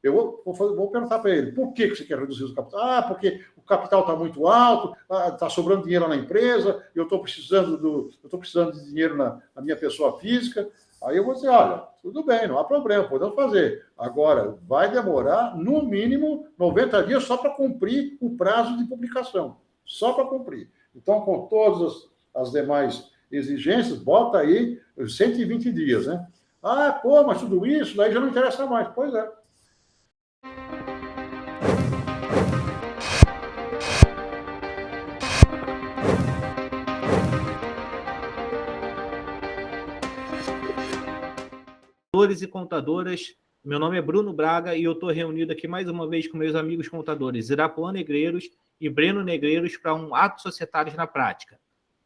vou perguntar para ele, por que você quer reduzir o capital? Ah, porque o capital está muito alto, está sobrando dinheiro na empresa, eu estou precisando de dinheiro na minha pessoa física. Aí eu vou dizer, olha, tudo bem, não há problema, podemos fazer. Agora, vai demorar, no mínimo, 90 dias só para cumprir o prazo de publicação. Só para cumprir. Então, com todas as demais exigências, bota aí 120 dias, né? Ah, pô, mas tudo isso, daí já não interessa mais. Pois é. Contadores e contadoras, meu nome é Bruno Braga e eu estou reunido aqui mais uma vez com meus amigos contadores Irapuan Negreiros e Breno Negreiros para um ato societário na prática.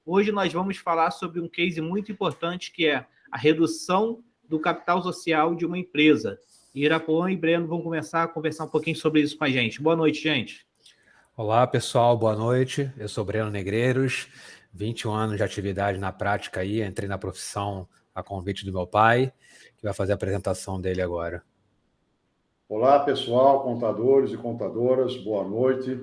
Hoje nós vamos falar sobre um case muito importante que é a redução do capital social de uma empresa. Irapuan e Breno vão começar a conversar um pouquinho sobre isso com a gente. Boa noite, gente. Olá, pessoal, boa noite. Eu sou Breno Negreiros, 21 anos de atividade na prática aí, entrei na profissão a convite do meu pai, que vai fazer a apresentação dele agora. Olá, pessoal, contadores e contadoras, boa noite.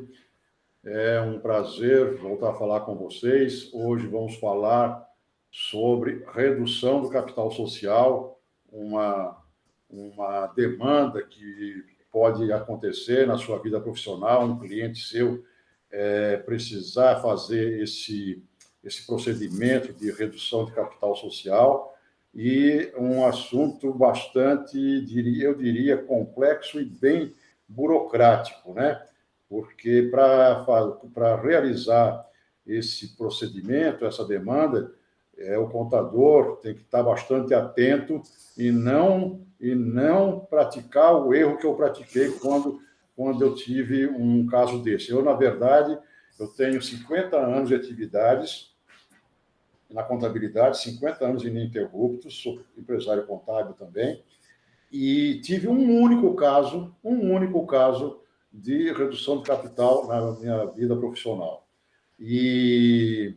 É um prazer voltar a falar com vocês. Hoje vamos falar sobre redução do capital social, uma demanda que pode acontecer na sua vida profissional, um cliente seu precisar fazer esse procedimento de redução de capital social, e um assunto bastante, eu diria, complexo e bem burocrático, né? Porque para realizar esse procedimento, essa demanda, o contador tem que estar bastante atento e não praticar o erro que eu pratiquei quando eu tive um caso desse. Eu, na verdade, eu tenho 50 anos de atividades na contabilidade, 50 anos ininterruptos, sou empresário contábil também, e tive um único caso de redução de capital na minha vida profissional. E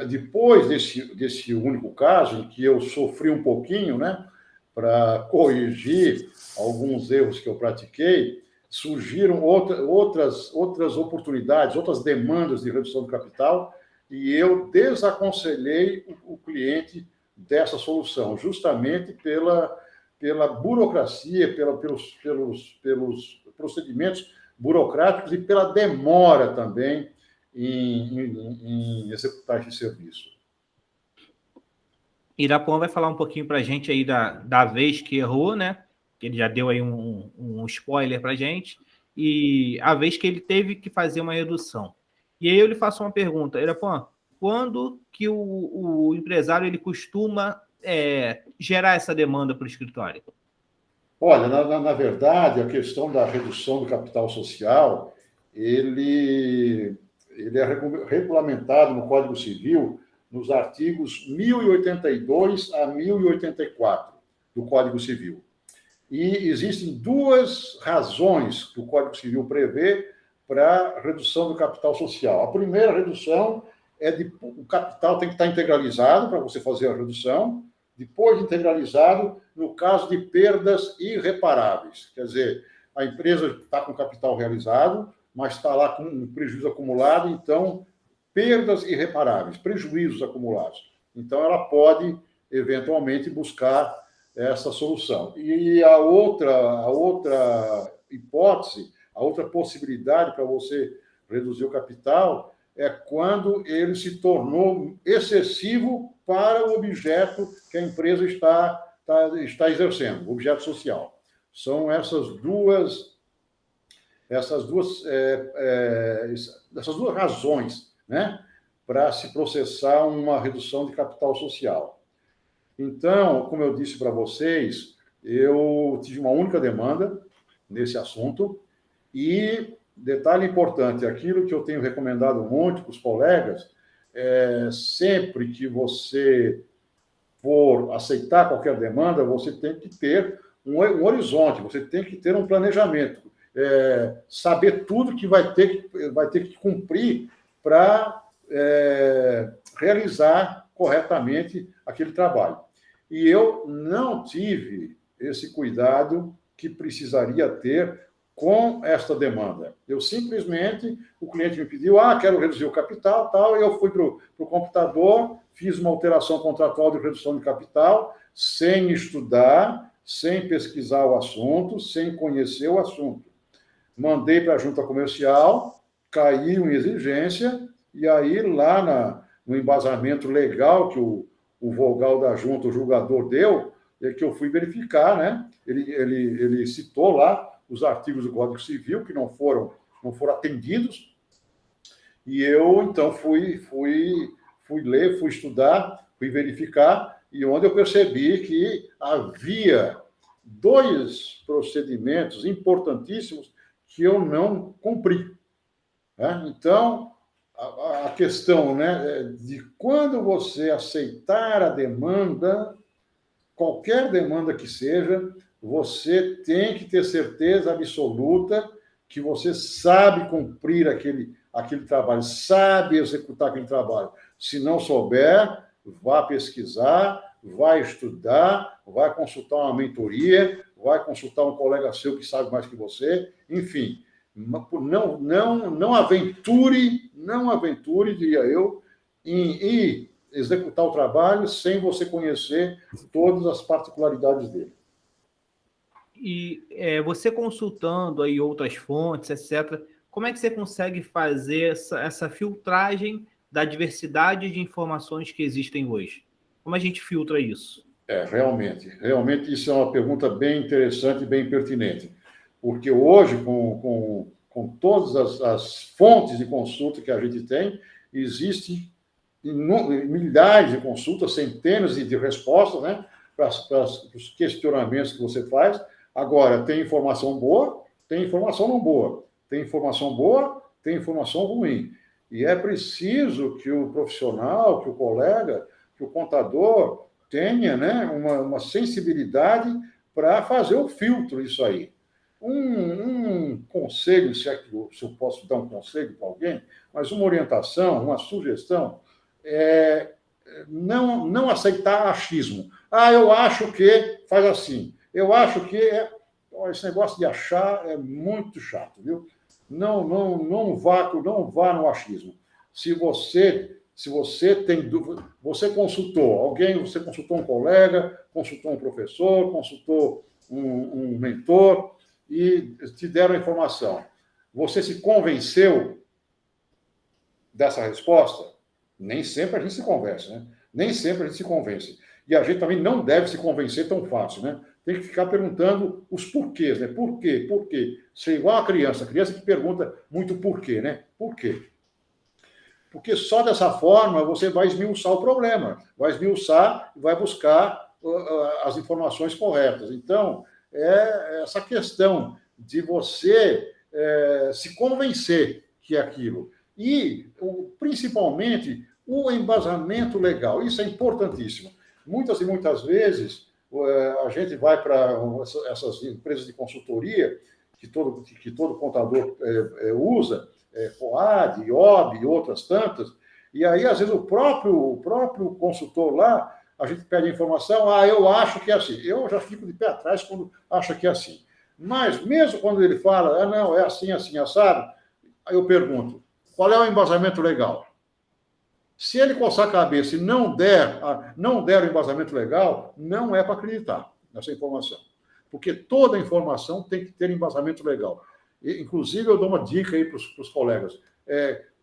depois desse único caso, em que eu sofri um pouquinho, né, para corrigir alguns erros que eu pratiquei, surgiram outras oportunidades, outras demandas de redução de capital, e eu desaconselhei o cliente dessa solução, justamente pela burocracia, pelos procedimentos burocráticos e pela demora também em executar esse serviço. Irapuan vai falar um pouquinho para a gente aí da vez que errou, né? Ele já deu aí um spoiler para a gente, e a vez que ele teve que fazer uma redução. E aí eu lhe faço uma pergunta, Irapuan, quando que o empresário ele costuma gerar essa demanda para o escritório? Olha, na verdade, a questão da redução do capital social, ele é regulamentado no Código Civil nos artigos 1082 a 1084 do Código Civil. E existem duas razões que o Código Civil prevê para a redução do capital social. A primeira redução o capital tem que estar integralizado para você fazer a redução. Depois de integralizado, no caso de perdas irreparáveis. Quer dizer, a empresa está com capital realizado, mas está lá com um prejuízo acumulado, então, perdas irreparáveis, prejuízos acumulados. Então, ela pode, eventualmente, buscar essa solução. E a outra hipótese, a outra possibilidade para você reduzir o capital é quando ele se tornou excessivo para o objeto que a empresa está exercendo, o objeto social. São essas duas razões, né, para se processar uma redução de capital social. Então, como eu disse para vocês, eu tive uma única demanda nesse assunto e, detalhe importante, aquilo que eu tenho recomendado muito para os colegas, sempre que você for aceitar qualquer demanda, você tem que ter um horizonte, você tem que ter um planejamento, saber tudo que vai ter que cumprir para realizar corretamente aquele trabalho. E eu não tive esse cuidado que precisaria ter com esta demanda. Eu simplesmente, o cliente me pediu, quero reduzir o capital, tal, e eu fui para o computador, fiz uma alteração contratual de redução de capital, sem estudar, sem pesquisar o assunto, sem conhecer o assunto. Mandei para a junta comercial, caiu em exigência, e aí lá no embasamento legal que o vogal da junta, o julgador, deu, é que eu fui verificar, né? Ele citou lá os artigos do Código Civil que não foram atendidos, e eu, então, fui ler, fui estudar, fui verificar, e onde eu percebi que havia 2 procedimentos importantíssimos que eu não cumpri. Né? Então, a questão, né, de quando você aceitar a demanda, qualquer demanda que seja, você tem que ter certeza absoluta que você sabe cumprir aquele trabalho, sabe executar aquele trabalho. Se não souber, vá pesquisar, vai estudar, vai consultar uma mentoria, vai consultar um colega seu que sabe mais que você, enfim. Não aventure, diria eu, em executar o trabalho sem você conhecer todas as particularidades dele. E você consultando aí outras fontes, etc., como é que você consegue fazer essa filtragem da diversidade de informações que existem hoje? Como a gente filtra isso? Realmente isso é uma pergunta bem interessante e bem pertinente, porque hoje, com todas as fontes de consulta que a gente tem, existem milhares de consultas, centenas de respostas, né, para os questionamentos que você faz. Agora, tem informação boa, tem informação não boa. Tem informação boa, tem informação ruim. E é preciso que o profissional, que o colega, que o contador tenha, né, uma sensibilidade para fazer o filtro disso aí. Um conselho, se eu posso dar um conselho para alguém, mas uma orientação, uma sugestão, não aceitar achismo. Eu acho que faz assim. Eu acho que esse negócio de achar é muito chato, viu? Não vá no achismo. Se você tem dúvida, você consultou alguém, você consultou um colega, consultou um professor, consultou um mentor e te deram a informação. Você se convenceu dessa resposta? Nem sempre a gente se convence, né? Nem sempre a gente se convence. E a gente também não deve se convencer tão fácil, né? Tem que ficar perguntando os porquês, né? Por quê? Por quê? Ser igual a criança que pergunta muito por quê, né? Por quê? Porque só dessa forma você vai esmiuçar o problema, vai esmiuçar e vai buscar as informações corretas. Então, essa questão de você se convencer que é aquilo. E, principalmente, o embasamento legal. Isso é importantíssimo. Muitas e muitas vezes, a gente vai para essas empresas de consultoria que todo contador usa, Coad, IOB e outras tantas, e aí, às vezes, o próprio consultor lá, a gente pede informação, eu acho que é assim. Eu já fico de pé atrás quando acho que é assim. Mas, mesmo quando ele fala, não, é assim, assim, assado, aí eu pergunto, qual é o embasamento legal? Se ele coçar a cabeça e não der o embasamento legal, não é para acreditar nessa informação. Porque toda informação tem que ter embasamento legal. Inclusive, eu dou uma dica aí para os colegas.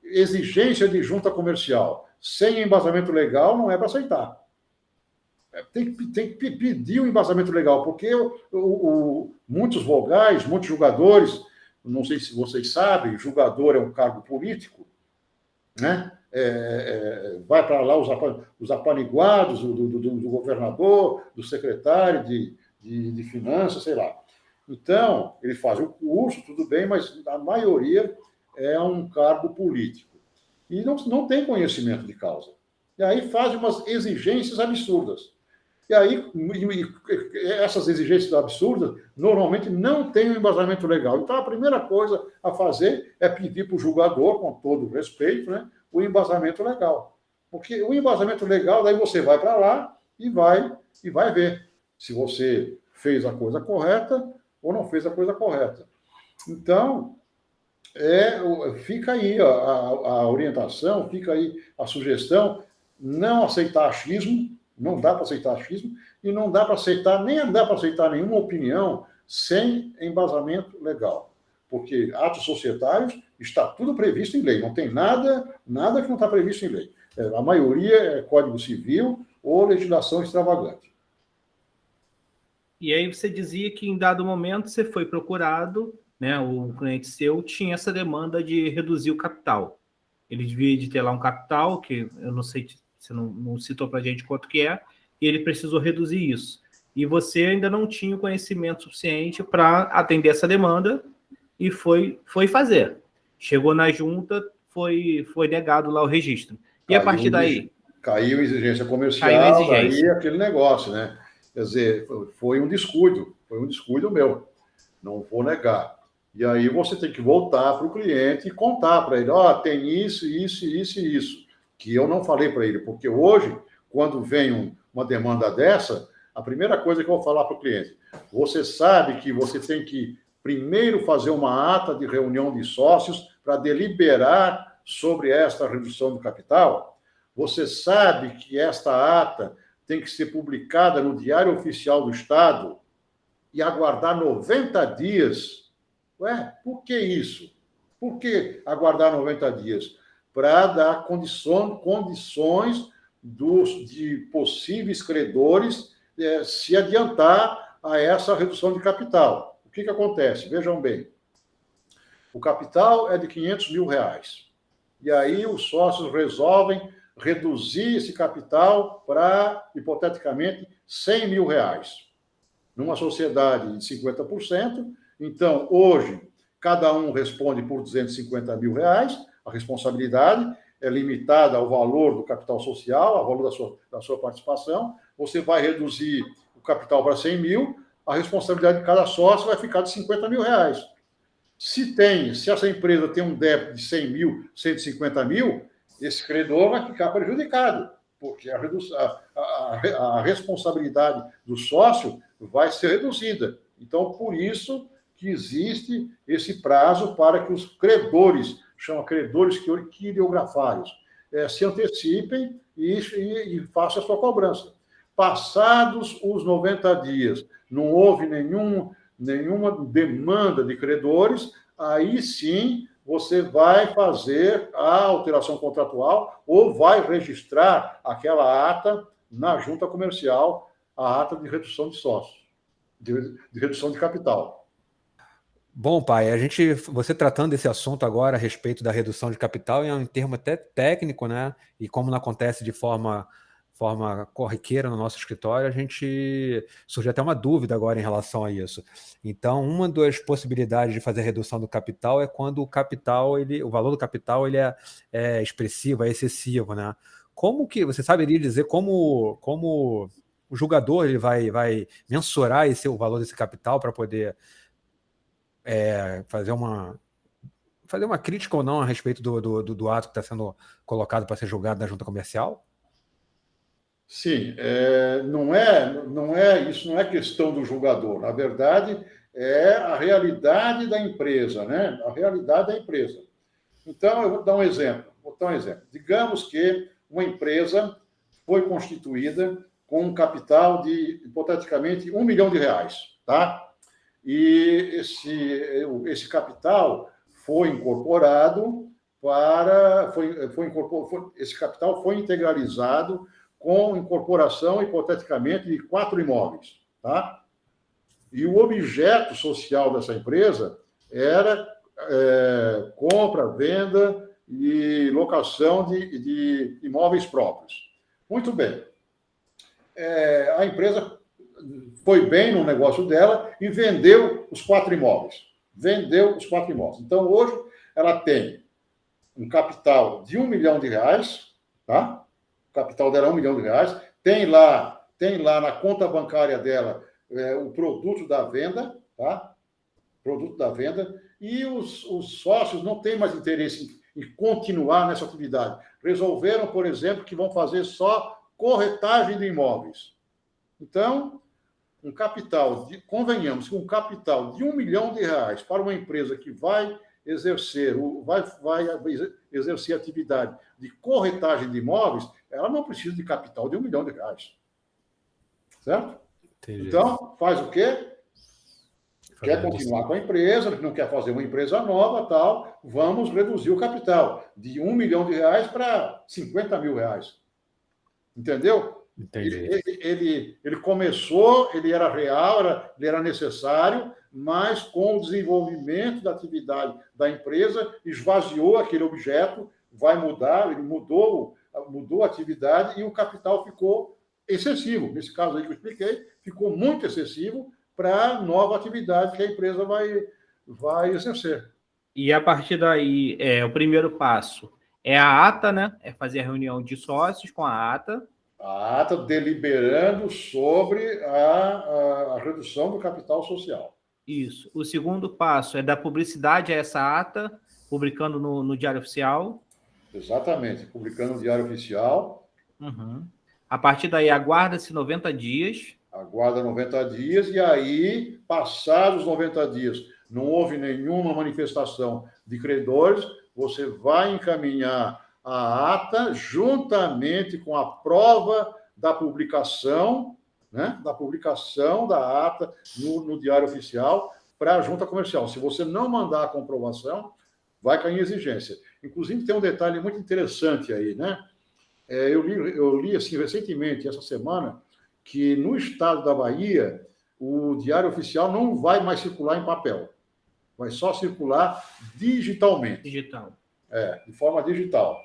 Exigência de junta comercial sem embasamento legal não é para aceitar. Tem que pedir um embasamento legal, porque muitos vogais, muitos julgadores, não sei se vocês sabem, julgador é um cargo político, né? Vai para lá os apaniguados do governador, do secretário de finanças, sei lá. Então, ele faz o curso, tudo bem, mas a maioria é um cargo político. E não tem conhecimento de causa. E aí faz umas exigências absurdas. E aí, essas exigências absurdas, normalmente não têm um embasamento legal. Então, a primeira coisa a fazer é pedir para o julgador, com todo o respeito, né, o embasamento legal. Porque o embasamento legal, daí você vai para lá e vai ver se você fez a coisa correta ou não fez a coisa correta. Então, fica aí a orientação, fica aí a sugestão, não aceitar achismo, não dá para aceitar achismo, e não dá para aceitar, nem dá para aceitar nenhuma opinião sem embasamento legal. Porque atos societários está tudo previsto em lei, não tem nada que não está previsto em lei. A maioria é Código Civil ou legislação extravagante. E aí você dizia que em dado momento você foi procurado, né, o cliente seu tinha essa demanda de reduzir o capital. Ele devia de ter lá um capital, que eu não sei, você não citou para a gente quanto que é, e ele precisou reduzir isso. E você ainda não tinha o conhecimento suficiente para atender essa demanda e foi fazer. Chegou na junta, foi negado lá o registro. E a partir daí? Caiu exigência comercial, daí aquele negócio, né? Quer dizer, foi um descuido meu, não vou negar. E aí você tem que voltar para o cliente e contar para ele, tem isso, que eu não falei para ele, porque hoje, quando vem uma demanda dessa, a primeira coisa que eu vou falar para o cliente, você sabe que você tem que primeiro fazer uma ata de reunião de sócios para deliberar sobre esta redução do capital? Você sabe que esta ata tem que ser publicada no Diário Oficial do Estado e aguardar 90 dias? Ué, por que isso? Por que aguardar 90 dias? Para dar condições de possíveis credores se adiantar a essa redução de capital. O que acontece? Vejam bem. O capital é de R$500 mil. E aí os sócios resolvem reduzir esse capital para, hipoteticamente, R$100 mil. Numa sociedade de 50%, então, hoje, cada um responde por R$250 mil, a responsabilidade é limitada ao valor do capital social, ao valor da sua participação, você vai reduzir o capital para 100 mil, a responsabilidade de cada sócio vai ficar de R$50 mil. Se essa empresa tem um débito de 100 mil, 150 mil, esse credor vai ficar prejudicado, porque a responsabilidade do sócio vai ser reduzida. Então, por isso que existe esse prazo para que os credores, chama credores quirografários, se antecipem e façam a sua cobrança. Passados os 90 dias, não houve nenhuma demanda de credores, aí sim você vai fazer a alteração contratual ou vai registrar aquela ata na junta comercial, a ata de redução de sócios, de redução de capital. Bom, pai, você tratando desse assunto agora a respeito da redução de capital é um termo até técnico, né? E como não acontece de forma corriqueira no nosso escritório, a gente surgiu até uma dúvida agora em relação a isso. Então, uma das possibilidades de fazer a redução do capital é quando o valor do capital ele é expressivo, é excessivo, né? Como que você saberia dizer como o julgador ele vai mensurar o valor desse capital para poder fazer uma crítica ou não a respeito do ato que está sendo colocado para ser julgado na junta comercial? Sim, isso não é questão do julgador. Na verdade, é a realidade da empresa, né? A realidade da empresa. Então, eu vou dar um exemplo. Digamos que uma empresa foi constituída com um capital de, hipoteticamente, R$1 milhão, tá? E esse capital foi incorporado esse capital foi integralizado com incorporação, hipoteticamente, de 4 imóveis, tá? E o objeto social dessa empresa era compra, venda e locação de imóveis próprios. Muito bem. A empresa foi bem no negócio dela e vendeu os 4 imóveis. Então, hoje, ela tem um capital de R$1 milhão, tá? O capital dela é R$1 milhão. Tem lá na conta bancária dela o produto da venda, tá? Produto da venda. E os sócios não têm mais interesse em continuar nessa atividade. Resolveram, por exemplo, que vão fazer só corretagem de imóveis. Então, um capital, convenhamos, um capital de R$ 1 milhão para uma empresa que vai exercer atividade de corretagem de imóveis, ela não precisa de capital de R$ 1 milhão. Certo? Entendi. Então, faz o quê? Quer continuar com a empresa, não quer fazer uma empresa nova, tal, vamos reduzir o capital de R$ 1 milhão para R$ 50 mil. Entendeu? Entendi. Ele começou, ele era real, ele era necessário, mas com o desenvolvimento da atividade da empresa, esvaziou aquele objeto, vai mudar, ele mudou a atividade e o capital ficou excessivo. Nesse caso aí que eu expliquei, ficou muito excessivo para a nova atividade que a empresa vai exercer. E a partir daí, o primeiro passo é a ata, né? É fazer a reunião de sócios com a ata. A ata deliberando sobre a redução do capital social. Isso. O segundo passo é dar publicidade a essa ata, publicando no Diário Oficial. Exatamente, publicando no Diário Oficial. Uhum. A partir daí, aguarda-se 90 dias. Aguarda 90 dias, e aí, passados os 90 dias, não houve nenhuma manifestação de credores, você vai encaminhar a ata juntamente com a prova da publicação, né, da publicação da ata no Diário Oficial para a junta comercial. Se você não mandar a comprovação, vai cair em exigência. Inclusive, tem um detalhe muito interessante aí, né? Eu li assim, recentemente, essa semana, que no estado da Bahia, o Diário Oficial não vai mais circular em papel. Vai só circular digitalmente. Digital. De forma digital.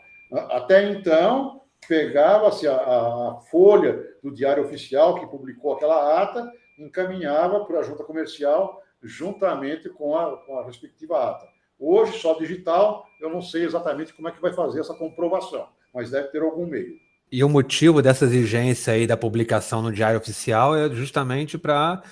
Até então, pegava-se a folha do Diário Oficial que publicou aquela ata, encaminhava para a junta comercial juntamente com a respectiva ata. Hoje, só digital, eu não sei exatamente como é que vai fazer essa comprovação, mas deve ter algum meio. E o motivo dessa exigência aí da publicação no Diário Oficial é justamente para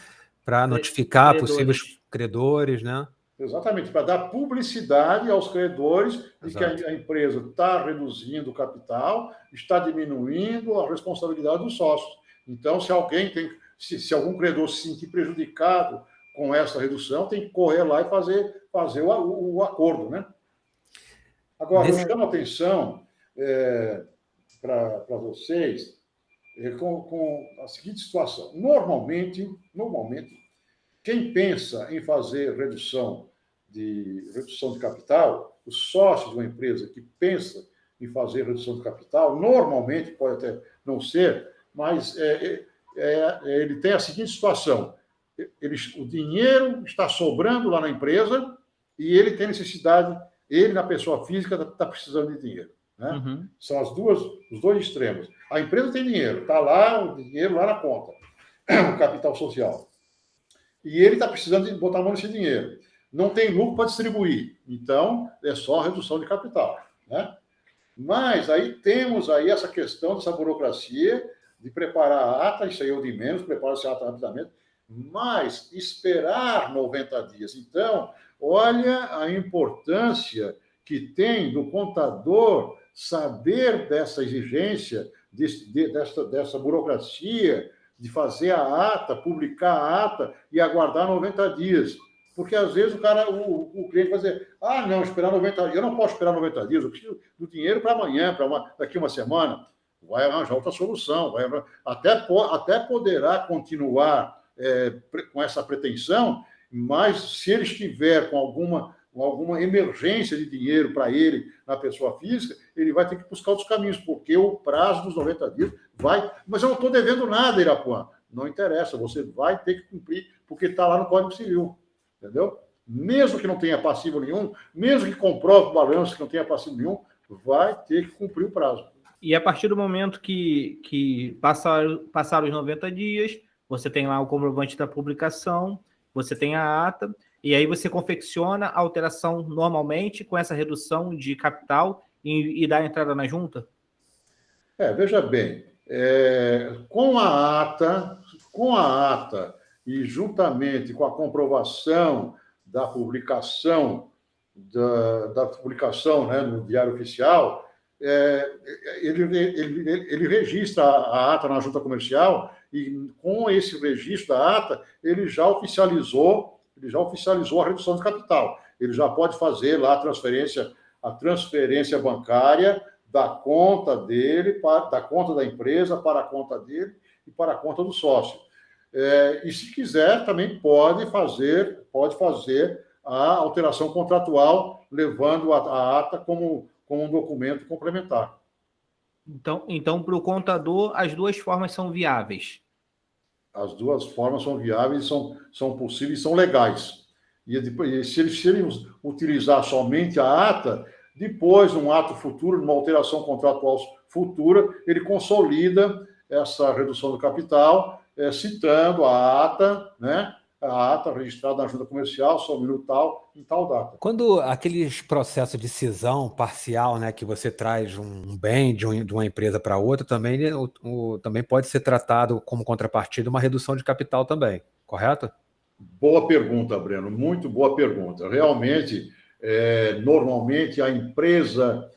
notificar possíveis credores, né? Exatamente, para dar publicidade aos credores de Exato. que a empresa está reduzindo o capital, está diminuindo a responsabilidade dos sócios. Então, se algum credor se sentir prejudicado com essa redução, tem que correr lá e fazer o acordo, né? Agora, eu chamo a atenção para vocês com a seguinte situação. Normalmente, quem pensa em fazer redução de capital, os sócios de uma empresa que pensa em fazer redução de capital, normalmente, pode até não ser, mas ele tem a seguinte situação. O dinheiro está sobrando lá na empresa e ele tem necessidade, ele, na pessoa física, está precisando de dinheiro. Né? Uhum. São os dois extremos. A empresa tem dinheiro, está lá, o dinheiro lá na conta, o capital social. E ele está precisando de botar a mão nesse dinheiro. Não tem lucro para distribuir. Então, é só redução de capital. Né? Mas aí temos aí essa questão dessa burocracia de preparar a ata, isso aí é o de menos, prepara-se a ata rapidamente, mas esperar 90 dias. Então, olha a importância que tem do contador saber dessa exigência, dessa burocracia, de fazer a ata, publicar a ata e aguardar 90 dias. Porque, às vezes, o cliente vai dizer, não, esperar 90 dias, eu não posso esperar 90 dias, eu preciso do dinheiro para amanhã, daqui uma semana. Vai arranjar outra solução, até poderá continuar com essa pretensão, mas se ele estiver com alguma emergência de dinheiro para ele, na pessoa física, ele vai ter que buscar outros caminhos, porque o prazo dos 90 dias vai... Mas eu não estou devendo nada, Irapuã. Não interessa, você vai ter que cumprir, porque está lá no Código Civil, entendeu? Mesmo que não tenha passivo nenhum, mesmo que comprove o balanço que não tenha passivo nenhum, vai ter que cumprir o prazo. E a partir do momento que passaram os 90 dias, você tem lá o comprovante da publicação, você tem a ata, e aí você confecciona a alteração normalmente com essa redução de capital e dá a entrada na junta? Veja bem, com a ata e juntamente com a comprovação da publicação né, no Diário Oficial, ele registra a ata na junta comercial E com esse registro da ata, ele já oficializou a redução de capital. Ele já pode fazer lá a transferência bancária da conta dele, da conta da empresa para a conta dele e para a conta do sócio. E se quiser, também pode fazer a alteração contratual, levando a ata como um documento complementar. Então, para o contador, as duas formas são viáveis. As duas formas são viáveis, são possíveis, são legais. E se ele utilizar somente a ata, depois, num ato futuro, numa alteração contratual futura, ele consolida essa redução do capital, citando a ata, né? A ata registrada na junta comercial, sob no tal, em tal data. Quando aqueles processos de cisão parcial, né, que você traz um bem de uma empresa para outra, também, também pode ser tratado como contrapartida uma redução de capital também, correto? Boa pergunta, Breno, muito boa pergunta. Realmente, normalmente a empresa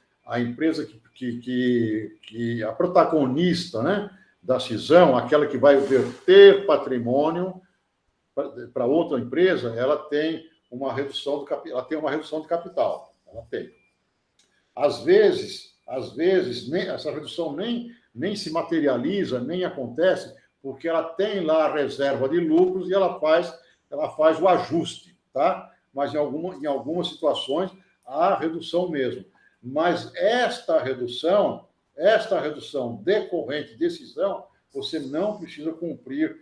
que a protagonista, né, da cisão, aquela que vai verter patrimônio para outra empresa, ela tem uma redução de capital. Ela tem. Às vezes essa redução nem se materializa, nem acontece, porque ela tem lá a reserva de lucros e ela faz o ajuste, tá? Mas em algumas situações há redução mesmo. Mas esta redução decorrente de decisão, você não precisa cumprir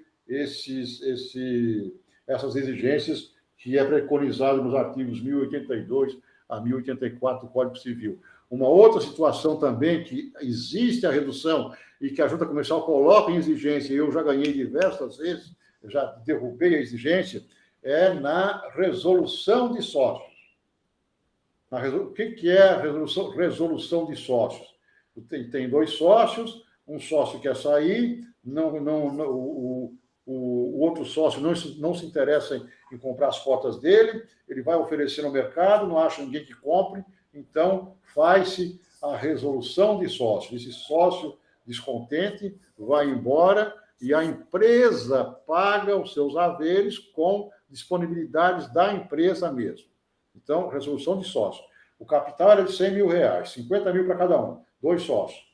essas exigências que é preconizado nos artigos 1082 a 1084 do Código Civil. Uma outra situação também que existe a redução e que a junta comercial coloca em exigência, e eu já ganhei diversas vezes, já derrubei a exigência, é na resolução de sócios. O que é a resolução de sócios? Tem dois sócios, um sócio quer sair, o outro sócio não se interessa em comprar as cotas dele, ele vai oferecer no mercado, não acha ninguém que compre, então faz-se a resolução de sócios. Esse sócio descontente vai embora e a empresa paga os seus haveres com disponibilidades da empresa mesmo. Então, resolução de sócio. O capital era de R$100 mil, 50 mil para cada um, dois sócios.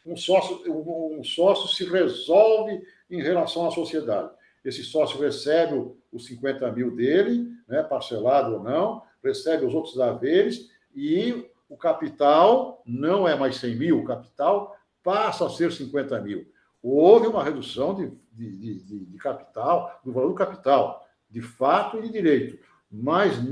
Um sócio se resolve em relação à sociedade. Esse sócio recebe os 50 mil dele, né, parcelado ou não, recebe os outros haveres e o capital não é mais 100 mil, o capital passa a ser 50 mil. Houve uma redução de capital, do valor do capital, de fato e de direito. Mas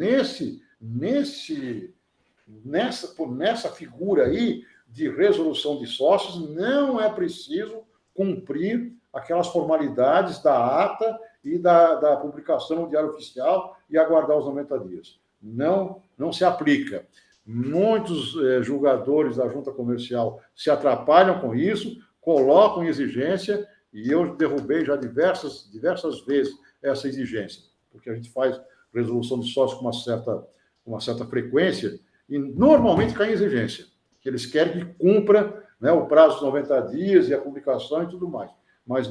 nessa figura aí de resolução de sócios, não é preciso cumprir aquelas formalidades da ata e da publicação no Diário Oficial e aguardar os 90 dias. Não se aplica. Muitos julgadores da junta comercial se atrapalham com isso, colocam exigência, e eu derrubei já diversas vezes essa exigência, porque a gente faz resolução de sócios com uma certa frequência, e normalmente cai em exigência, que eles querem que cumpra, né, o prazo de 90 dias e a publicação e tudo mais. Mas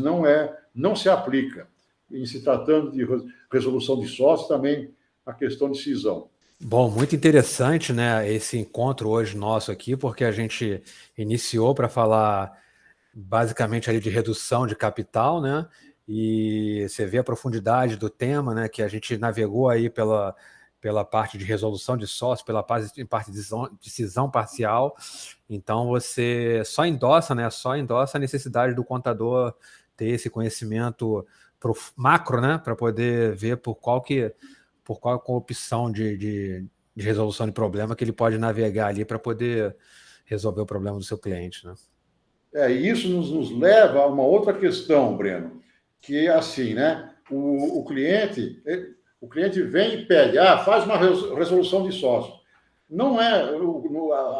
não se aplica. Em se tratando de resolução de sócios, também a questão de cisão. Bom, muito interessante, né, esse encontro hoje nosso aqui, porque a gente iniciou para falar basicamente ali de redução de capital, né, e você vê a profundidade do tema, né, que a gente navegou aí pela parte de resolução de sócios, pela parte de cisão parcial. Então você só endossa a necessidade do contador ter esse conhecimento macro, né, para poder ver por qual opção de resolução de problema que ele pode navegar ali para poder resolver o problema do seu cliente, né? E isso nos leva a uma outra questão, Breno, que é assim, né? O cliente vem e pede, faz uma resolução de sócio. Não é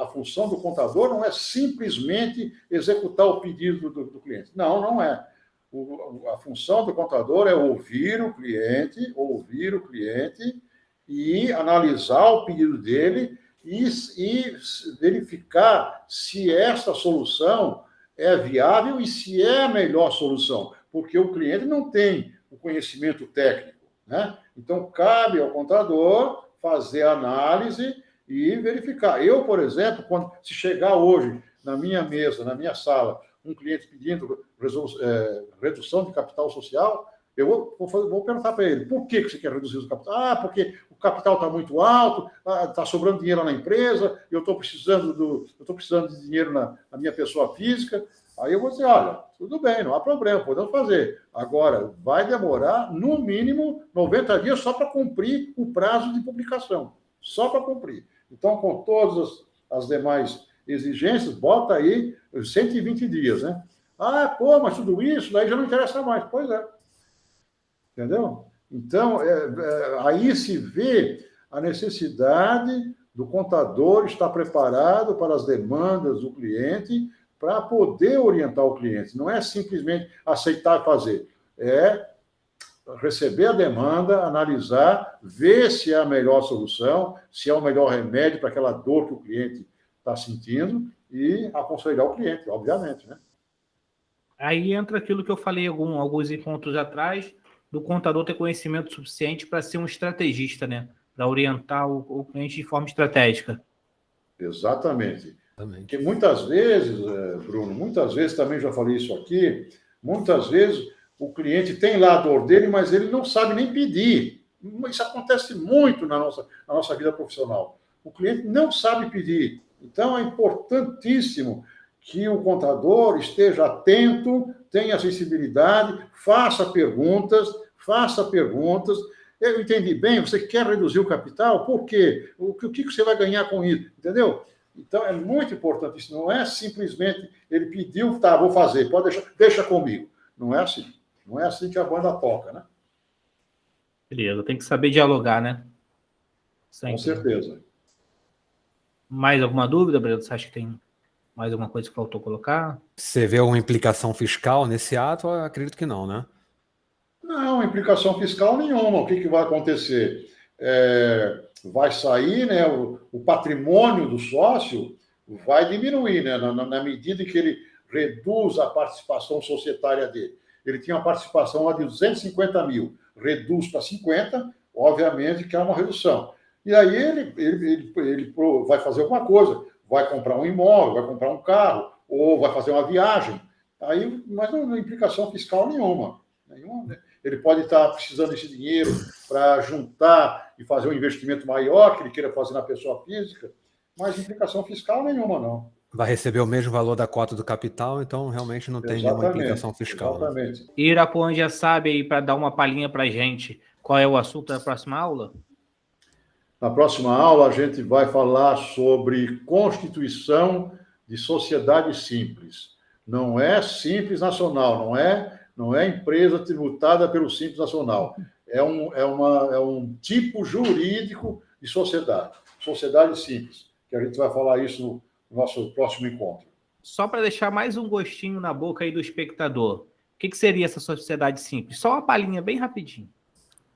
a função do contador não é simplesmente executar o pedido do cliente. Não é. A função do contador é ouvir o cliente e analisar o pedido dele e verificar se esta solução é viável e se é a melhor solução, porque o cliente não tem o conhecimento técnico, né? Então, cabe ao contador fazer a análise e verificar. Eu, por exemplo, se chegar hoje na minha mesa, na minha sala, um cliente pedindo redução de capital social, eu vou perguntar para ele, por que você quer reduzir o capital? Ah, porque o capital está muito alto, está sobrando dinheiro na empresa, eu estou precisando de dinheiro na minha pessoa física. Aí eu vou dizer, olha, tudo bem, não há problema, podemos fazer. Agora, vai demorar, no mínimo, 90 dias só para cumprir o prazo de publicação. Só para cumprir. Então, com todas as demais exigências, bota aí 120 dias, né? Ah, pô, mas tudo isso, daí já não interessa mais. Pois é. Entendeu? Então, aí se vê a necessidade do contador estar preparado para as demandas do cliente para poder orientar o cliente. Não é simplesmente aceitar e fazer. É receber a demanda, analisar, ver se é a melhor solução, se é o melhor remédio para aquela dor que o cliente está sentindo e aconselhar o cliente, obviamente, né? Aí entra aquilo que eu falei alguns encontros atrás, do contador ter conhecimento suficiente para ser um estrategista, né? Para orientar o cliente de forma estratégica. Exatamente. Porque muitas vezes, Bruno, muitas vezes, também já falei isso aqui, muitas vezes o cliente tem lá a dor dele, mas ele não sabe nem pedir. Isso acontece muito na nossa vida profissional. O cliente não sabe pedir. Então, é importantíssimo que o contador esteja atento, tenha sensibilidade, faça perguntas. Eu entendi bem, você quer reduzir o capital? Por quê? O que você vai ganhar com isso? Entendeu? Então, é muito importante isso. Não é simplesmente ele pediu, tá, vou fazer, pode deixa comigo. Não é assim. Não é assim que a banda toca, né? Beleza, tem que saber dialogar, né? Com certeza. Mais alguma dúvida, Breno? Você acha que tem mais alguma coisa que faltou colocar? Você vê alguma implicação fiscal nesse ato? Eu acredito que não, né? Não, implicação fiscal nenhuma. O que vai acontecer? Vai sair, né, o patrimônio do sócio vai diminuir, né, na medida em que ele reduz a participação societária dele. Ele tinha uma participação lá de 250 mil, reduz para 50, obviamente que é uma redução. E aí ele vai fazer alguma coisa, vai comprar um imóvel, vai comprar um carro, ou vai fazer uma viagem. Aí, mas não tem implicação fiscal nenhuma. Né? Ele pode estar precisando desse dinheiro para juntar e fazer um investimento maior que ele queira fazer na pessoa física, mas implicação fiscal nenhuma, não. Vai receber o mesmo valor da cota do capital, então realmente não tem nenhuma implicação fiscal. Exatamente. Né? E Irapuã já sabe aí, para dar uma palhinha para a gente, qual é o assunto da próxima aula? Na próxima aula, a gente vai falar sobre constituição de sociedade simples. Não é Simples Nacional, não é empresa tributada pelo Simples Nacional. É um tipo jurídico de sociedade simples, que a gente vai falar isso no nosso próximo encontro. Só para deixar mais um gostinho na boca aí do espectador, o que seria essa sociedade simples? Só uma palhinha bem rapidinho.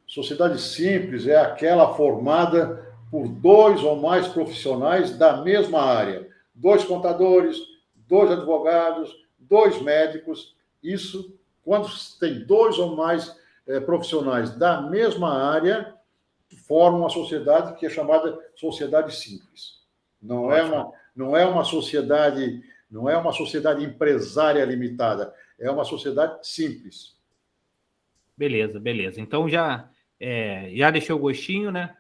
Sociedade simples é aquela formada por 2 ou mais profissionais da mesma área. 2 contadores, 2 advogados, 2 médicos. Isso, quando tem 2 ou mais profissionais da mesma área, formam uma sociedade que é chamada sociedade simples. Não é uma sociedade empresária limitada, é uma sociedade simples. Beleza. Então já deixei o gostinho, né?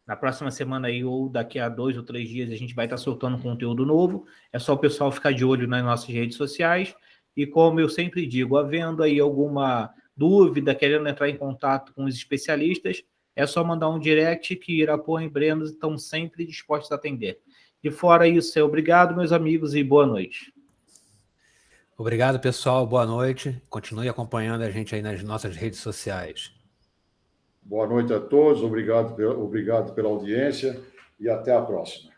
Na próxima semana aí, ou daqui a 2 ou 3 dias, a gente vai estar soltando conteúdo novo. É só o pessoal ficar de olho nas nossas redes sociais. E como eu sempre digo, havendo aí alguma dúvida, querendo entrar em contato com os especialistas, é só mandar um direct que Irapuã e Breno estão sempre dispostos a atender. De fora isso, obrigado, meus amigos, e boa noite. Obrigado, pessoal. Boa noite. Continue acompanhando a gente aí nas nossas redes sociais. Boa noite a todos. Obrigado pela audiência e até a próxima.